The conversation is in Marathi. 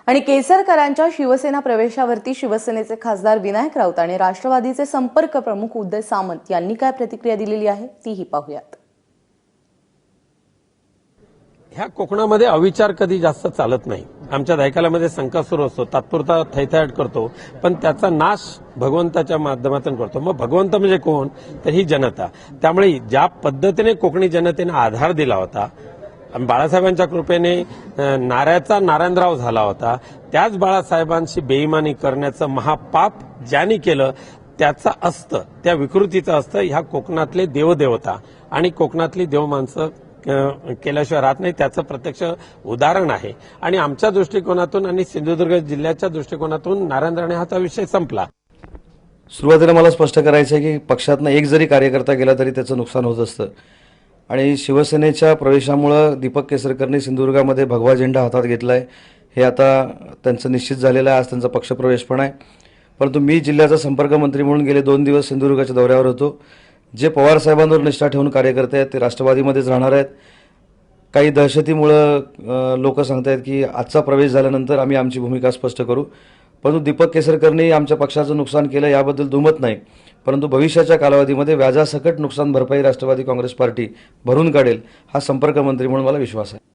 आणि केसरकरांच्या शिवसेना प्रवेशावरती शिवसेनेचे खासदार विनायक राऊत आणि राष्ट्रवादीचे संपर्क प्रमुख उदय सामंत यांनी काय प्रतिक्रिया दिलेली आहे तीही पाहूयात। ह्या कोकणामध्ये अविचार कधी जास्त चालत नाही। आमच्या दायकालामध्ये संकासूर असतो, तात्पुरता थैथयाट करतो, पण त्याचा नाश भगवंताच्या माध्यमातून करतो। मग भगवंत म्हणजे कोण? तर ही जनता। त्यामुळे ज्या पद्धतीने कोकणी जनतेने आधार दिला होता, बाळासाहेबांच्या कृपेने नाऱ्याचा नारायणराव झाला होता, त्याच बाळासाहेबांशी बेईमानी करण्याचं महापाप ज्यांनी केलं त्याचं असतं, त्या विकृतीचं असतं ह्या कोकणातले देवदेवता आणि कोकणातली देवमाणसं केल्याशिवाय राहत नाही, त्याचं प्रत्यक्ष उदाहरण आहे। आणि आमच्या दृष्टिकोनातून आणि सिंधुदुर्ग जिल्ह्याच्या दृष्टिकोनातून नारायण राणे हाचा विषय संपला। सुरुवातीला मला स्पष्ट करायचं आहे की पक्षातनं एक जरी कार्यकर्ता गेला तरी त्याचं नुकसान होत असतं आणि शिवसेनेच्या प्रवेशामुळे दीपक केसरकरनी सिंधुदुर्गामध्ये भगवा झेंडा हातात घेतलाय, हे आता त्यांचं निश्चित झालेलं आहे। आज त्यांचा पक्षप्रवेश पण आहे। परंतु मी जिल्ह्याचा संपर्क मंत्री म्हणून गेले 2 दिवस सिंधुदुर्गाच्या दौऱ्यावर होतो। जे पवार साहेबांवर निष्ठा ठेवून कार्यकर्ते आहेत ते राष्ट्रवादीमध्येच राहणार आहेत। काही दहशतीमुळे लोक सांगतायत की आजचा प्रवेश झाल्यानंतर आम्ही आमची भूमिका स्पष्ट करू, परंतु दीपक केसरकरनी आमच्या पक्षाचं नुकसान केलं याबद्दल दुमत नाही। परंतु भविष्याच्या कालावधीमध्ये व्याजासकट नुकसान भरपाई राष्ट्रवादी काँग्रेस पार्टी भरून काढेल हा संपर्क मंत्री म्हणून मला विश्वास आहे।